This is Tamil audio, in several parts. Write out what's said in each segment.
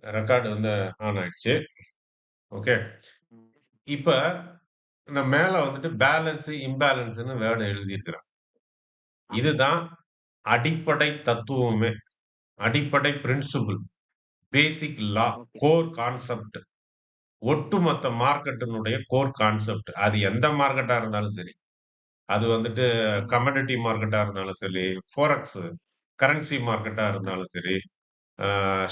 ரெக்கார்டு வந்து ஆன் ஆயிடுச்சு. ஓகே. ம். இப்ப நான் மேல வந்துட்டு பேலன்ஸ், இம்பேலன்ஸ்ன்னு வேர்ட் எழுதியிருக்கிறேன். ஆமா சார். இதுதான் அடிப்படை தத்துவமே. அடிப்படை பிரின்சிபிள், பேசிக் லா, ஓகே சார். Core concept. ஒட்டுமொத்த மார்க்கெட்டினுடைய கோர் கான்செப்ட். அது எந்த மார்க்கெட்டா இருந்தாலும் சரி. அது வந்துட்டு ம். கமாடிட்டி மார்க்கெட்டா இருந்தாலும் சரி, ஃபோரெக்ஸ் கரன்சி மார்க்கெட்டா ஆ. இருந்தாலும் சரி,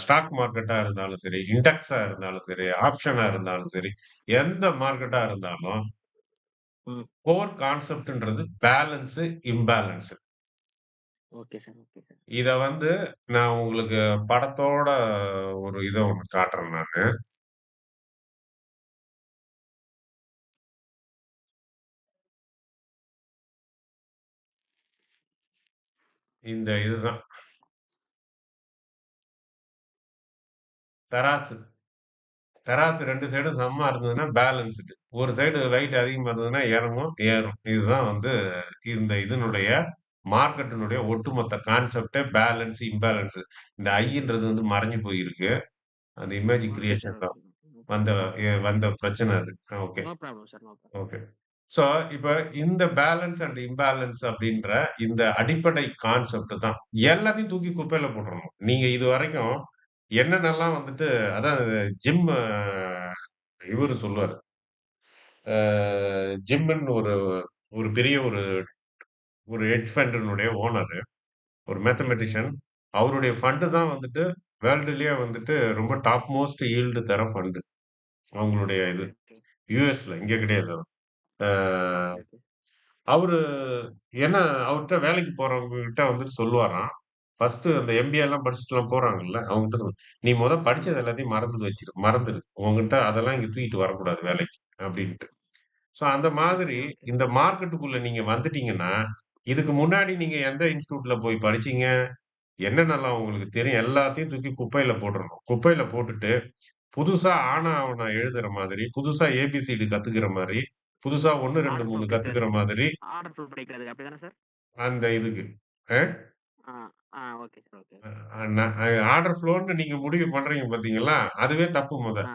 ஸ்டாக் மார்க்கெட்டா இருந்தாலும் சரி, இண்டெக்ஸா இருந்தாலும் சரி, ஆப்ஷனா இருந்தாலும் சரி, எந்த மார்க்கெட்டா இருந்தாலும் ம். கோர் கான்செப்ட்ன்றது balance, imbalance. Okay sir. Okay sir. இத வந்து நான் உங்களுக்கு படத்தோட ஒரு இத ஒண்ணு காட்டுறேன் நானு. இந்த இதுதான் தராசு. தராசு 2 சைடும் சமமா இருந்ததுன்னா பேலன்ஸ்டு. ஒரு சைடு வெயிட் அதிகமா இருந்ததுன்னா இறங்கும், ஏறும். இதுதான் வந்து இந்த இதனுடைய மார்க்கெட்டினுடைய ஒட்டுமொத்த கான்செப்ட்டே பேலன்ஸ், இம்பேலன்ஸ். இந்த ஐன்றது வந்து மறைஞ்சு போயிருக்கு. அந்த இமேஜ் ஓகே சார். கிரியேஷன்ல ஓகே. ம். வந்த வந்த பிரச்சனை அது. Okay, no problem sir. No problem. Okay. So, இப்ப இந்த பேலன்ஸ் அண்ட் இம்பேலன்ஸ் அப்படின்ற இந்த அடிப்படை கான்செப்ட் தான். எல்லாத்தையும் தூக்கி குப்பையில போட்டுறணும். நீங்க இதுவரைக்கும் என்னென்னலாம் வந்துட்டு அதான் ஜிம் இவரு சொல்லுவாரு. அ ஜிம்ன்னு ஒரு ஒரு பெரிய ஒரு ஒரு ஹெட்ஜ் ஃபண்டினுடைய ஓனரு. ஒரு மேத்தமேட்டிஷியன். அவருடைய ஃபண்ட் தான் வந்துட்டு வேர்ல்டுலயே வந்துட்டு ரொம்ப டாப் மோஸ்ட் யீல்டு தர ஃபண்ட். அவங்களுடைய இது. Okay, okay. யுஎஸ்ல இங்க கிடையாது அவர். அ ஓகே, ஓகே. அவரு ஏன்னா அவர்ட்ட வேலைக்கு போறவங்க கிட்ட வந்துட்டு சொல்லுவாராம். ஃபர்ஸ்ட்டு அந்த எம்பிஏலாம் படிச்சுட்டுலாம் போறாங்கல்ல, அவங்ககிட்ட "நீ படிச்சது ம். எல்லாத்தையும் மறந்துரு. உன்கிட்ட அதெல்லாம் இங்க தூக்கிட்டு வரக்கூடாது வேலைக்கு" அப்படின்ட்டு. ஸோ அந்த மாதிரி ஓகே, ஓகே. இந்த மார்க்கெட்டுக்குள்ள நீங்க வந்துட்டீங்கன்னா, இதுக்கு முன்னாடி நீங்க எந்த இன்ஸ்டிடியூட்ல போய் படிச்சீங்க? என்னென்னலாம் உங்களுக்கு தெரியும்? எல்லாத்தையும் தூக்கி குப்பையில போட்டுறணும். குப்பையில போட்டுட்டு, புதுசா ஆனா, ஆவன்னா எழுதுற மாதிரி, புதுசா ஏபிசிடி கத்துக்கிற மாரி, புதுசா 1, 2, ஆர்டர் ஃப்ளோ 3 கத்துக்கிற படிக்கிறதுக்கு. மாதிரி, ஆர்டர் ஃப்ளோ படிக்கிறதுக்கு அப்படிதானே சார்? அந்த இதுக்கு. அ ஆ, ஆ. Okay sir. ஓகே, அ ஓகே. நான் ஆர்டர் ஃப்ளோன்னு நீங்க முடிவு பண்றீங்க பார்த்தீங்களா? அதுவே தப்பு ஆ.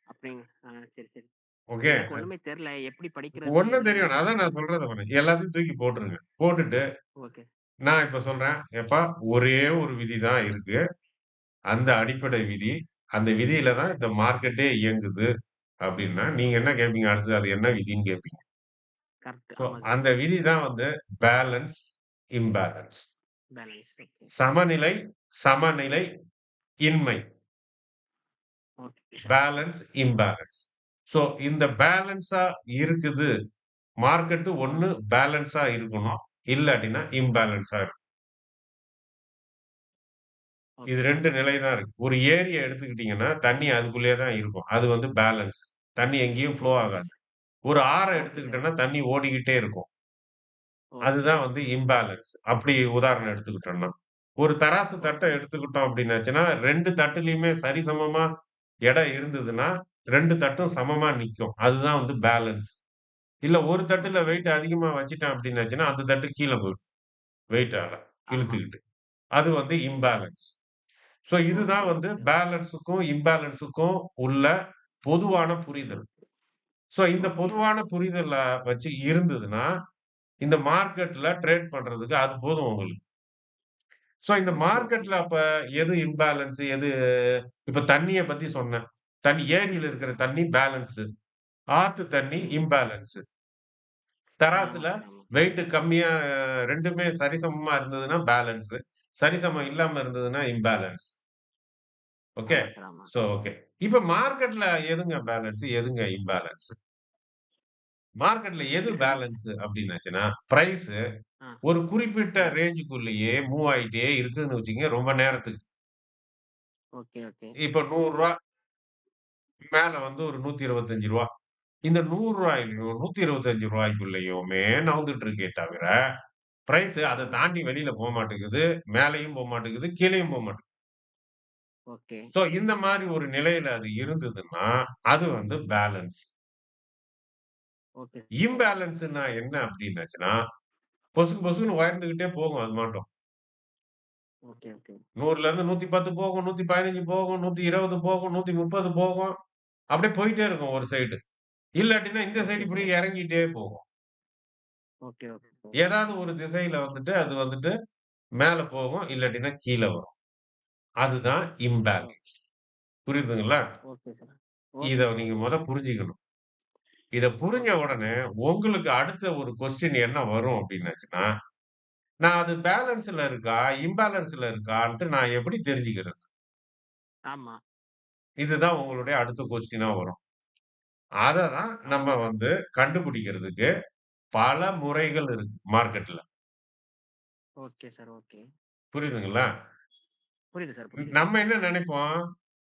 அப்படிங்க. ஆ, சரி, சரி. ஓகே. எனக்கு ஒண்ணுமே தெரியல. எப்படி படிக்கிறது ஒண்ணும் என்னன்னு தெரியும். அதான் நான் சொல்றத பாருங்க. எல்லாத்தையும் தூக்கி போட்டுருங்க. போட்டுட்டு, ஓகே. நான் இப்ப சொல்றேன், "எப்பா ஒரே ஒரு விதி தான் இருக்கு. அந்த அடிப்படை விதி. அந்த விதியில தான் இந்த மார்க்கெட்டே இயங்குது." அப்படின்னா, நீங்க ஓகே. என்ன கேட்பீங்க அடுத்து? அது என்ன விதின்னு கேட்பீங்க. கரெக்ட். ஸோ, ஆமா சார். அந்த விதி தான் வந்து பேலன்ஸ், இம்பேலன்ஸ். பேலன்ஸ். ஓகே. சமநிலை, சமநிலை, இன்மை. Okay sir. Okay. Balance, imbalance. So, இந்த பேலன்ஸா இருக்குது. மார்க்கெட் ஆ. ஒண்ணு பேலன்ஸா இருக்கணும். இல்லாட்டினா இம்பேலன்ஸா இருக்கும். இது ஓகே. 2 நிலை தான் இருக்கு. ஒரு ஏரிய எடுத்துக்கிட்டீங்கன்னா, தண்ணி அதுக்குள்ளேயே தான் இருக்கும். அது வந்து பேலன்ஸ். தண்ணி எங்கேயும் ஃப்ளோ ஓகே ஆகாது. சார். ஒரு ஆற ஓகே சார். எடுத்துக்கிட்டோம்னா, தண்ணி ஓடிக்கிட்டே இருக்கும். ஓகே. அதுதான் வந்து இம்பேலன்ஸ். அப்படி உதாரணம் எடுத்துக்கிட்டோம்னா. ஒரு தராசு தட்ட ஓகே. எடுத்துக்கிட்டோம் அப்படின்னாச்சுன்னா, 2 தட்டுலயுமே சரிசமமா எடை இருந்ததுன்னா, 2 தட்டும் சமமா நிக்கும். அதுதான் வந்து பேலன்ஸ். இல்ல ஒரு தட்டுல ஓகே. வெயிட் அதிகமா வச்சுட்டேன் அப்படின்னாச்சுன்னா, அந்த தட்டு கீழ போயிடும். வெயிட்டால ஆமா. இழுத்துக்கிட்டு. அது வந்து இம்பேலன்ஸ். ஸோ ஓகே, இதுதான் வந்து ஓகே, ஓகே. பேலன்ஸுக்கும், இம்பேலன்ஸுக்கும் உள்ள பொதுவான புரிதல். ஸோ இந்த ஓகே, பொதுவான ஓகே. புரிதல வச்சு இருந்ததுன்னா, இந்த மார்க்கெட்ல ட்ரேட் பண்றதுக்கு அது போதும் உங்களுக்கு. ஸோ இந்த ஓகே, ஓகே. மார்க்கெட்ல அப்ப எது இம்பேலன்ஸ் எது இப்ப தண்ணிய பத்தி சொன்னேன். ஏரியில இருக்கிற தண்ணி பேலன்ஸு. ஆத்து தண்ணி ம். இம்பேலன்ஸு. ஆமா தராசுல சார். ஆமா. வெயிட் கம்மியா 2மே சரிசமமா இருந்ததுன்னா பேலன்ஸு. சரிசமம் இல்லாம இருந்ததுன்னா இம்பேலன்ஸ். ஓகே. ஆமா சார். ஆமா. So okay. இப்ப மார்க்கெட்ல எதுங்க பேலன்ஸ்? எதுங்க இம்பேலன்ஸ்? மார்க்கெட்ல எது ஓகே சார். பேலன்ஸ் அப்டின்னாச்சுன்னா, பிரைஸ் ஆ, ஒரு குறிப்பிட்ட ஆ. ரேஞ்சுக்குள்ளேயே மூவ் ஆயிட்டே இருக்குதுன்னு வச்சுக்கங்க ரொம்ப நேரத்துக்கு. Okay, okay. இப்ப ரூ. 100 மேல வந்து ஒரு ரூ. 125. இந்த ரூ. 100லயும் ரூ. 125க்குள்ளயுமே நவுந்துட்டு இருக்கே தவிர, பிரைஸ் அத ம். தாண்டி வெளியில போமாட்டேங்குது. மேலயும் போமாட்டேங்குது, கீழயும் போமாட்டேங்குது. ஓகே. சோ இந்த மாரி ஒரு நிலையில அது இருந்ததுன்னா, அது வந்து பேலன்ஸ். Okay sir. இம்பேலன்ஸ்ன்னா என்ன அப்டின்னாச்சுன்னா, பொசுக்கு பொசுக்குன்னு உயர்ந்துகிட்டே போகும் அது மாட்டும். Okay, okay. 100லேருந்து 110 போகும், 115 போகும், 120 போகும், 130 போகும். அப்படியே போயிட்டே இருக்கும் ஒரு சைடு. இல்லாட்டினா இந்த ஓகே சைடு சார். இப்படியே இறங்கிட்டே போகும். Okay, okay sir. ஏதாவது ஒரு திசையில வந்துட்டு அது வந்துட்டு மேல போகும், இல்லாட்டினா கீழ வரும். அதுதான் ஓ இம்பேலன்ஸ். புரியுதுங்களா? Okay sir. ஓகே இத சார். நீங்க ஓகே, மொத ஓகே. புரிஞ்சுக்கணும். இத புரிஞ்ச ஓகே சார். உடனே உங்களுக்கு அடுத்த ஒரு கொஸ்டின் என்ன வரும் அப்டின்னாச்சுன்னா, நான் அது பேலன்ஸ்ல இருக்கா? இம்பேலன்ஸ்ல இருக்கான்ட்டு நான் எப்படி தெரிஞ்சுக்கிறது? ஆமா, இதுதான் உங்களுடைய அடுத்த கொஸ்டினா வரும். அத தான் நம்ம ஆமா. வந்து கண்டுபிடிக்கிறதுக்கு பல முறைகள் இருக்கு மார்க்கெட்ல. Okay sir. ஓகே. புரியுதுங்களா? புரியுது சார், புரியுது. நம்ம என்ன நெனைப்போம்?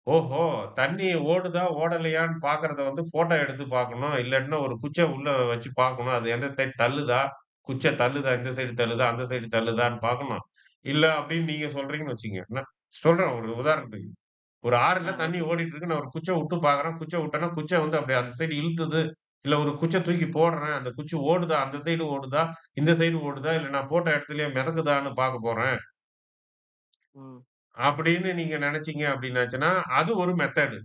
ஓஹோ! தண்ணி ஓடுதா, ஓடலையான்னு பார்க்கறத வந்து ஃபோட்டோ எடுத்து பார்க்கணும். இல்லாட்டினா ஒரு குச்சிய உள்ள வச்சு பார்க்கணும். அது எந்த சைடு தள்ளுதா? குச்ச தள்ளுதா? இந்த சைடு தள்ளுதா? அந்த சைடு தள்ளுதான்னு பார்க்கணும். இல்ல அப்படின்னு நீங்க சொல்றீங்கன்னு வச்சுக்கங்க. நான் சொல்றேன் ஒரு உதாரணத்துக்கு. ஒரு ஆறுல தண்ணி ஓகே சார். ஓடிட்டு இருக்கு. நான் ஒரு குச்ச உட்டு பார்க்குறேன். குச்ச உட்டேன்னா, குச்ச வந்து அப்படியே அந்த சைடு இழுத்துது. இல்ல ஒரு குச்ச தூக்கி போடுறேன். அந்த குச்சி ஓடுதா? அந்த சைடு ஓடுதா? இந்த சைடு ஓடுதா? இல்ல நான் போட்ட இடத்துலயே மிதக்குதான்னு பார்க்க போறேன். ம். அப்படின்னு நீங்க நெனச்சீங்க அப்படின்னாச்சுன்னா, அது ஒரு மெத்தடு.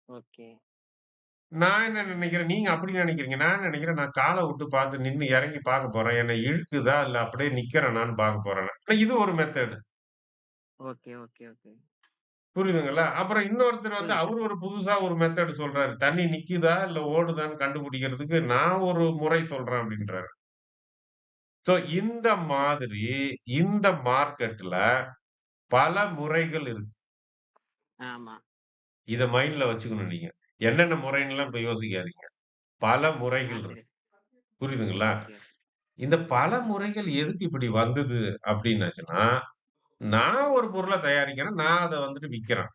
ஓகே. நான் என்ன நெனைக்கிறேன், நீங்க அப்படி நெனைக்கிறீங்க. நான் நெனைக்கிறேன், நான் கால விட்டு பார்த்து நின்னு இறங்கி பார்க்க போறேன். என்ன இழுக்குதா? இல்ல அப்படியே நிக்கிறேனான்னு பார்க்க போறேன். இது ஒரு மெத்தடு. Okay, okay, okay. புரியுதுங்களா? அப்புறம் இன்னொருத்தர் வந்து புரியுது சார். அவரு ஒரு புதுசா ஒரு மெத்தட் சொல்றாரு. தண்ணி நிக்குதா? இல்ல ஓடுதான்னு கண்டுபிடிக்கிறதுக்கு நான் ஒரு முறை சொல்றேன் அப்படின்றாரு. சோ இந்த மாதிரி இந்த மார்க்கெட்ல பல முறைகள் இருக்கு. ஆமா. இத மைண்ட்ல வச்சுக்கணும் நீங்க. என்னென்ன முறைன்னுலாம் இப்ப யோசிக்காதீங்க. பல முறைகள் சரி. இருக்கு. புரியுதுங்களா? ஓகே. இந்த பல முறைகள் எதுக்கு இப்படி வந்தது அப்டின்னாச்சுன்னா, நான் ஒரு பொருள தயாரிக்கிறேன். நான் அத வந்துட்டு விக்கிறேன்.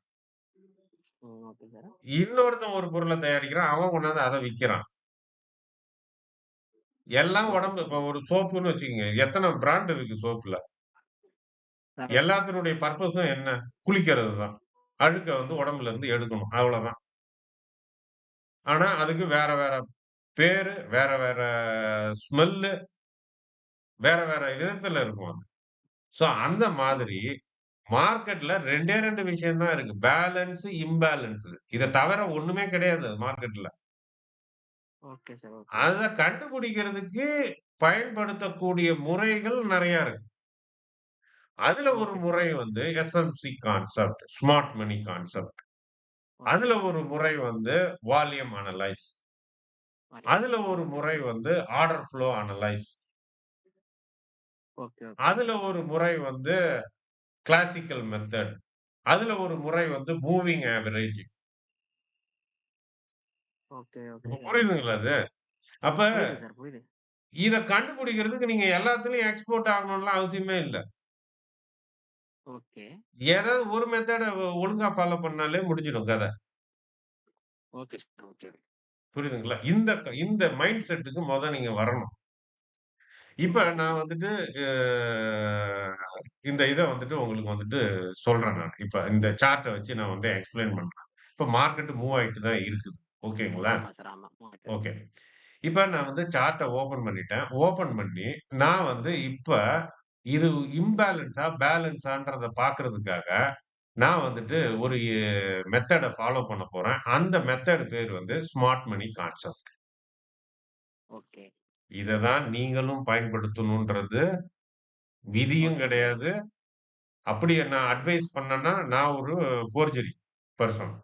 ம். Okay sir. இன்னொருத்தன் ஒரு பொருள தயாரிக்கிறான். அவன் கொண்டாந்து அத விக்கிறான். எல்லாம் ஓகே உடம்பு சார். இப்ப ஒரு சோப்புன்னு வச்சுக்கங்க. எத்தன பிராண்ட் இருக்கு சோப்புல. கரெக்ட். எல்லாத்தினுடைய பர்ப்பஸும் என்ன? குளிக்கிறது தான். அழுக்க வந்து உடம்புல இருந்து எடுக்கணும். அவ்வளதான். ஆனா, அதுக்கு வேற வேற பேரு, வேற வேற ஸ்மெல்லு, வேற வேற விதத்துல இருக்கும் அது. சோ அந்த மாதிரி ஓகே. மார்க்கெட்ல 2டே 2 விஷயம் தான் இருக்கு. Balance, imbalance. இத தவிர ஒண்ணுமே கிடையாது மார்க்கெட்ல. Okay sir. ஓகே. அத கண்டுபிடிக்கிறதுக்கு பயன்படுத்தக்கூடிய முறைகள் நெறைய இருக்கு. அதுல ஒரு ஓகே சார். முறை வந்து SMC concept, smart money concept. Okay. அதுல ஒரு முறை வந்து வால்யூம் அனலைஸ். வால்யூம் அதுல ஒரு ஓகே. முறை வந்து order flow analyse. Okay, okay. அதுல ஒரு முறை வந்து கிளாசிக்கல் மெத்தட். அதுல ஒரு முறை வந்து மூவிங் ஆவரேஜ். ஓகே, ஓகே இப்ப சார். புரியுதுங்களா அது? அப்ப புரியுது சார், புரியுது. இத கண்டுபிடிக்கிறதுக்கு நீங்க எல்லாத்துலயும் எக்ஸ்போர்ட் ஆகணும்லாம் அவசியமே இல்ல. ஓகே. ஏதாவது ஒரு மெத்தட ஒழுங்கா ஃபாலோ பண்ணாலே முடிஞ்சிடும் கத. Okay sir. ஓகே. புரியுதுங்களா? இந்த மைண்ட் செட்டுக்கு நீங்க வரணும். இப்ப ஓகே நான் சார். வந்துட்டு அ இந்த இத வந்துட்டு உங்களுக்கு வந்துட்டு சொல்றேன் நான். இப்ப இந்த சார்ட்ட வச்சு நான் வந்து எக்ஸ்ப்ளைன் பண்றேன். இப்ப மார்க்கெட் மூவ் ஆயிட்டு தான் இருக்குது. ஓகேங்களா? ஆமா சார். ஆமா. ஓகே. ஓகே. இப்ப நான் வந்து சார்ட்ட ஓப்பன் பண்ணிட்டேன். ஓப்பன் பண்ணி நான் வந்து இப்ப இது இம்பேலன்ஸா, பேலன்ஸான்றத பார்க்கறதுக்காக நான் வந்துட்டு ஒரு மெத்தட ஃபாலோ பண்ண போறேன். அந்த மெத்தட் பேர் வந்து ஸ்மார்ட் மனி கான்செப்ட். ஓகே. இத தான் நீங்களும் பயன்படுத்தணுன்றது விதியும் ஓகே சார். கிடையாது. அப்படி நான் அட்வைஸ் பண்ணேன்னா, நான் ஒரு ஃபோர்ஜரி பெர்சன்.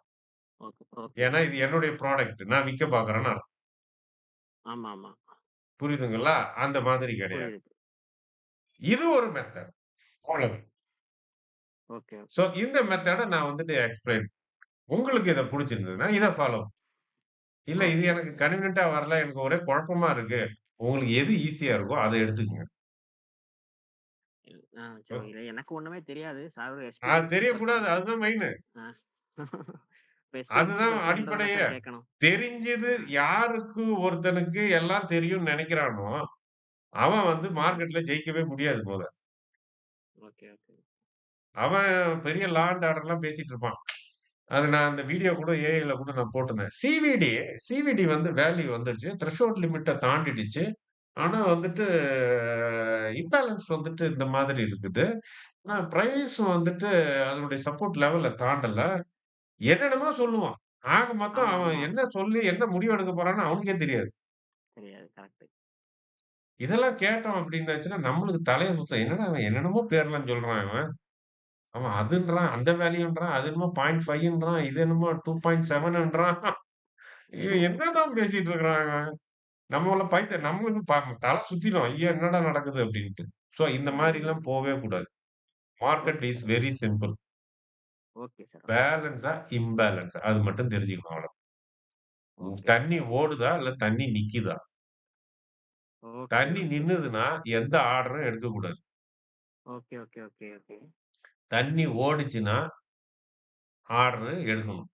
ஓகே. ஓகே ஏன்னா, சார். இது என்னுடைய ப்ராடக்ட். நான் விக்க பார்க்குறேன்னு அர்த்தம். ஆமாமா. புரியுதுங்களா? அந்த மாதிரி கிடையாது. புரியுது. இது ஒரு மெத்தட். அவ்வளவு. Okay, so, okay. இந்த மெத்தட நான் வந்துட்டு எக்ஸ்பிளைன் உங்களுக்கு இத புடிச்சிருந்ததுன்னா, இத ஃபாலோ இல்ல இது ஓகே, எனக்கு ஓகே. கன்வீனியன்ட்டா வரல. எனக்கு ஒரே குழப்பமா இருக்கு. உங்களுக்கு எது ஈஸியா இருக்கோ அத எடுத்துக்கங்க. சரி. இல்ல எனக்கு ஒண்ணுமே தெரியாது. சார் ஒரு அது எக்ஸ்பீரியன்ஸ்டு தெரியக்கூடாது. பெர்சன். அதுதான் மெயினு. ஆ. இப்ப எக்ஸ்பீரியன்ஸ்டு அதுதான் பெர்சன்றதால அடிப்படையே. சார் கேட்கணும். தெரிஞ்சது ஆ. யாருக்கு ஒருத்தனுக்கு எல்லாம் தெரியும்னு நெனைக்கிறானோ, அவன் வந்து ம். மார்க்கெட்ல ஜெயிக்கவே முடியாது மொத. Okay, okay. அவன் பெரிய லா அண்ட் ஆர்டர்லாம் பேசிட்டு இருப்பான். அது நான் அந்த வீடியோ கூட ஏஐல கூட நான் போட்டிருந்தேன். சிவிடி வந்து வேல்யூ வந்துருச்சு. த்ரெஷோல்ட் லிமிட்ட தாண்டிடுச்சு. ஆனா வந்துட்டு இம்பேலன்ஸ் வந்துட்டு இந்த மாதிரி இருக்குது. ஆனா பிரைஸ் வந்துட்டு அதனுடைய சப்போர்ட் லெவல தாண்டல. என்னென்னமோ சொல்லுவான். ஆக மொத்தம் ஆமா, அவன் ஆமா. என்ன சொல்லி என்ன முடிவு எடுக்க போறான்னு அவனுக்கே தெரியாது. தெரியாது. கரெக்ட்டு. இதெல்லாம் கேட்டோம் அப்டின்னாச்சுன்னா, நம்மளுக்கு தலைய சுத்தும். என்னடா அவன் என்னென்னமோ பேர்லாம் சொல்றான் இவன். அவன் அதுன்றான், அந்த வேல்யூன்றான், அது என்னமோ 0.5ன்றான், இது என்னமோ 2.7ன்றான். இவன் என்னதான் பேசிட்டு இருக்கிறான் இவன்? நம்மள நம்மளுக்கு தல சுத்திரும். ஐயோ! என்னடா நடக்குது அப்டின்ட்டு. ஸோ இந்த மாரிலாம் ம். போவே கூடாது. Market okay is sir. Okay. Very simple. Okay sir. Okay. பேலன்ஸா, இம்பேலன்ஸா அது மட்டும் தெரிஞ்சுக்கணும் அவ்வளோ. ஓகே, ஓகே, தண்ணி ஓகே. ஓடுதா? இல்ல தண்ணி நிக்குதா? ஓகே, தண்ணி ஓகே. நின்னுதுன்னா, எந்த ஆர்டரும் எடுக்கக்கூடாது. Okay, okay, okay, okay. தண்ணி ஓடுச்சுன்னா, ஆர்டரு எடுக்கணும்.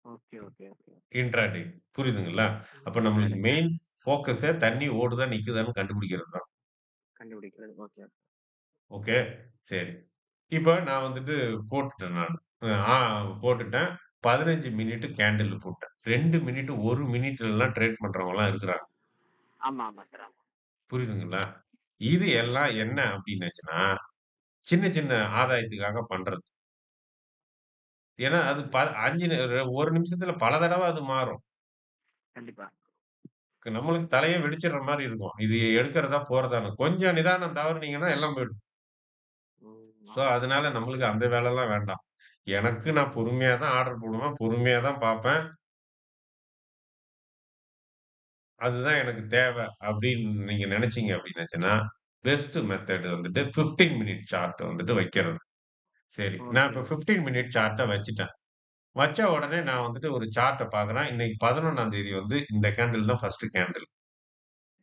Okay, okay, okay. இன்ட்ராடே புரியுதுங்களா? அப்ப நம்மளுக்கு இன்ட்ராடே. மெயின் ஃபோக்கஸே தண்ணி ஓடுதா, நிக்குதான்னு கண்டுபிடிக்கிறது தான். கண்டுபிடிக்கிறது. ஓகே. ஓகே. சரி. இப்ப நான் வந்துட்டு போட்டுட்டேன் நானு. ஆ போட்டுட்டேன். 15 மினிட் கேண்டில் போட்டேன். 2 மினிட், 1 மினிட்லலாம் ட்ரேட் பண்றவங்கலாம் இருக்கிறாங்க. ஆமா, ஆமா சார். ஆமா. புரியுதுங்களா? இது எல்லாம் என்ன அப்டின்னுச்சுன்னா, சின்ன சின்ன ஆதாயத்துக்காக பண்றது. ஏன்னா அது 5 1 நிமிஷத்துல பல தடவ அது மாறும். கண்டிப்பா. நம்மளுக்கு தலையே வெடிச்சிடுற மாரி இருக்கும். இது எடுக்கிறதா, போறதான்னு. கொஞ்சம் நிதானம் தவறுனீங்கன்னா எல்லாம் போயிடும். ம். ஸோ, ஆமா. அதனால நம்மளுக்கு அந்த வேலைலாம் வேண்டாம். எனக்கு நான் பொறுமையா தான் ஆர்டர் போடுவேன். பொறுமையா தான் பார்ப்பேன். அதுதான் எனக்கு தேவை அப்படின்னு நீங்க நினைச்சீங்க அப்படின்னாச்சுன்னா, பெஸ்ட் மெத்தட் வந்துட்டு 15 மினிட் சார்ட் வந்துட்டு வைக்கிறது. சரி. நான் ஓகே, இப்ப ஓகே. 15 மினிட் சார்ட்ட வச்சுட்டேன். வச்ச உடனே நான் வந்துட்டு ஒரு சார்ட்ட பார்க்குறேன். இன்னைக்கு 11ஆம் தேதி வந்து இந்த கேண்டில் தான் ஃபர்ஸ்ட் கேண்டில்.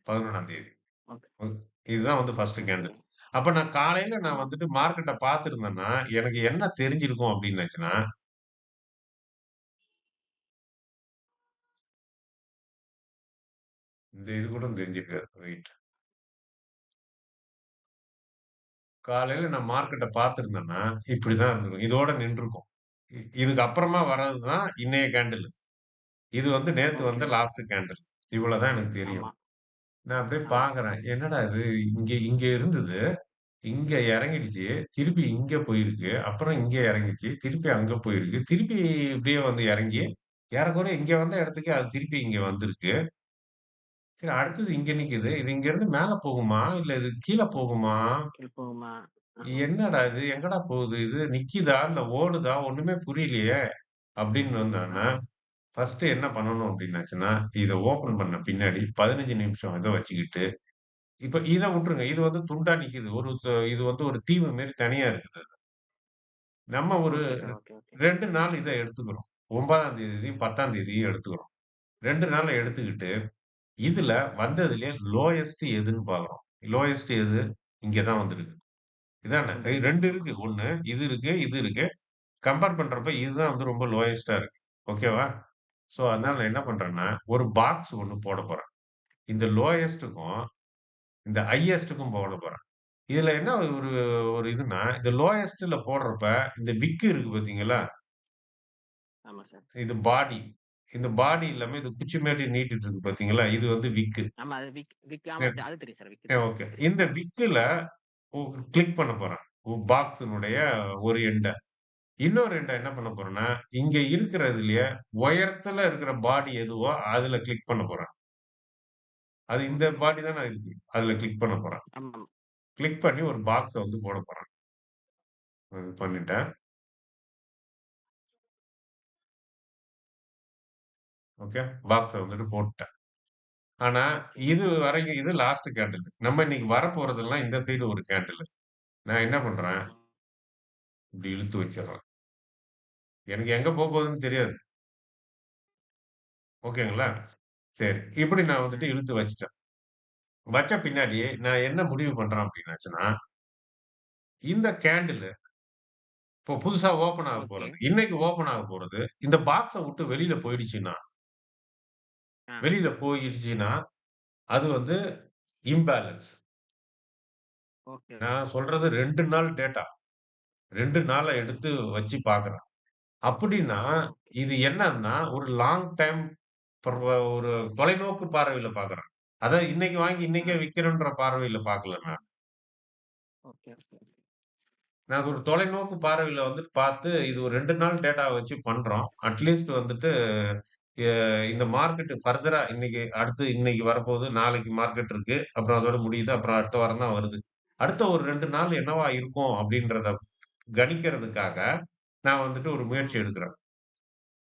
11ஆம் தேதி. ஓகே, ம். இதுதான் வந்து ஃபர்ஸ்ட் ஓகே. கேண்டில். அப்ப நான் காலையில நான் ஆமா. வந்துட்டு மார்க்கெட்ட பார்த்திருந்தேன்னா, எனக்கு என்ன தெரிஞ்சிருக்கும் அப்டின்னாச்சுன்னா, இந்த இது கூட தெரிஞ்சிருக்காது. வெயிட். காலையில நான் மார்க்கெட்ட பார்த்திருந்தேன்னா, இப்படிதான் இருந்திருக்கும். இதோட நின்றுக்கும். இதுக்கு அப்புறமா வர்றது தான் இன்னைய கேண்டில். இது வந்து நேத்து ஓகே, வந்த ஓகே. Last candle. இவ்வளவு தான் எனக்கு தெரியும். ஆமா, நான் அப்படியே ஆமா. பார்க்குறேன். என்னடா இது? இங்க இங்க இருந்தது. இங்க இறங்கிடுச்சு. திருப்பி இங்க போயிருக்கு. அப்புறம் இங்க இறங்கிச்சு. திருப்பி அங்க போயிருக்கு. திருப்பி இப்படியே வந்து இறங்கி, ஏறக்குறைய இங்க வந்த இடத்துக்கு அது திருப்பி இங்க வந்திருக்கு. சரி அடுத்தது இங்க நிக்குது. இது இங்கருந்து மேல போகுமா? இல்ல இது கீழ போகுமா? கீழ போகுமா? ஆ. என்னடா இது? எங்கடா போகுது இது? நிக்குதா? இல்ல ஓடுதா? ஒண்ணுமே புரியலையே! அப்படின்னு ஆ. வந்தான்னா, ஃபர்ஸ்ட்டு என்ன பண்ணணும் அப்படின்னாச்சுன்னா, இத ஓப்பன் பண்ண பின்னாடி 15 நிமிஷம் இத வச்சுக்கிட்டு, இப்ப இத விட்டுருங்க. இது வந்து துண்டா நிக்குது. இது வந்து ஒரு தீவு மாரி தனியா இருக்குது. நம்ம ஒரு ஓகே சார். Okay, okay. 2 நாள் இத எடுத்துக்கிறோம். 9ஆம் தேதியும், 10ஆம் தேதியும் எடுத்துக்கிறோம். 2 நாள்ல எடுத்துக்கிட்டு, இதுல வந்ததிலே லோயஸ்ட் எதுன்னு பார்க்குறோம். லோயஸ்ட் எது? இங்க தான் வந்திருக்கு. இதானே? வந்திருக்கு. 2 ஆமா. இருக்கு. 1 இது இருக்கு, இது இருக்கு. கம்பேர் பண்றப்ப இதுதான் வந்து ரொம்ப லோயஸ்ட்டா இருக்கு. ஓகேவா? ஸோ, அதனால நான் ஓகே, என்ன ஓகே. பண்றேன்னா, ஒரு பாக்ஸ் ஒண்ணு போடப் போறேன். இந்த லோயஸ்ட்டுக்கும், இந்த ஹையஸ்ட்டுக்கும் போடப் போறேன். இதுல என்ன ஒரு ஒரு இதுன்னா, இந்த லோயஸ்ட்ல போடுறப்ப, இந்த விக் இருக்கு பார்த்தீங்களா? ஆமா சார். இது பாடி. இந்த பாடி இல்லாம இது குச்சி மாரி நீட்டிட்டு இருக்கு பார்த்தீங்களா? இது வந்து விக்கு. ஆமா. அது விக் விக் அ ஆமா. அது தெரியும் சார். விக் தெரியும். ஓகே. தெரியும். இந்த விக்குல கிளிக் பண்ண போறேன். பாக்ஸினுடைய ஒரு எண்ட. இன்னொரு எண்ட என்ன பண்ண போறேன்னா, இங்க இருக்கிறதுலயே உயரத்துல இருக்கிற பாடி எதுவோ அதுல கிளிக் பண்ண போறேன். அது இந்த ஓகே. பாடி தானே இருக்கு. அதுல கிளிக் பண்ண போறேன். ஆமாமா. கிளிக் பண்ணி ஒரு பாக்ஸ வந்து போடப் போறேன். பண்ணிட்டேன். ஓகே. பாக்ஸ வந்துட்டு போட்டுட்டேன். ஆனா, ஓகே. இது வரைக்கும் இது லாஸ்ட் கேண்டில். நம்ம இன்னைக்கு வரப்போறதெல்லாம் இந்த சைடு ஒரு கேண்டில். நான் என்ன பண்றேன், ம். இப்படி இழுத்து வச்சுர்றேன். எனக்கு எங்க போகுதுன்னு தெரியாது. ஓகேங்களா? சரி. இப்படி நான் வந்துட்டு ம். இழுத்து வச்சுட்டேன். வச்ச பின்னாடி நான் என்ன முடிவு பண்றேன் அப்படின்னாச்சுன்னா, இந்த கேண்டில் இப்போ புதுசா ஓப்பன் ஆக ஓகே. போறது. இன்னைக்கு ஓப்பன் ஆக போறது. இந்த பாக்ஸ விட்டு வெளியில போயிடுச்சுன்னா ஆ. வெளியில போயிடுச்சுன்னா, அது வந்து இம்பேலன்ஸ். Okay, okay. நான் சொல்றது 2 நாள் டேட்டா. 2 நாள எடுத்து வச்சு பார்க்குறேன். அப்படின்னா, ஓகே. இது என்னன்னா, ஒரு லாங் டைம் ஒரு தொலைநோக்கு பார்வையில பார்க்குறேன். அதான் இன்னைக்கு வாங்கி ஆ. இன்னைக்கே விக்கிறேன்ற பார்வையில பார்க்கல நான். Okay, okay. நான் அது ஒரு தொலைநோக்கு பார்வையில வந்துட்டு பார்த்து, இது ஒரு 2 நாள் டேட்டாவ வச்சு பண்றோம். அட்லீஸ்ட் வந்துட்டு எ இந்த மார்க்கெட் ஃபர்தரா இன்னைக்கு வரப்போகுது. நாளைக்கு மார்க்கெட் இருக்கு. அப்புறம் அதோட முடியுது. அப்புறம் அடுத்த வாரம் தான் வருது. அடுத்த ஒரு 2 நாள் என்னவா இருக்கும் அப்படின்றத கணிக்கிறதுக்காக, நான் வந்துட்டு ஒரு முயற்சி ம். எடுக்கிறேன்.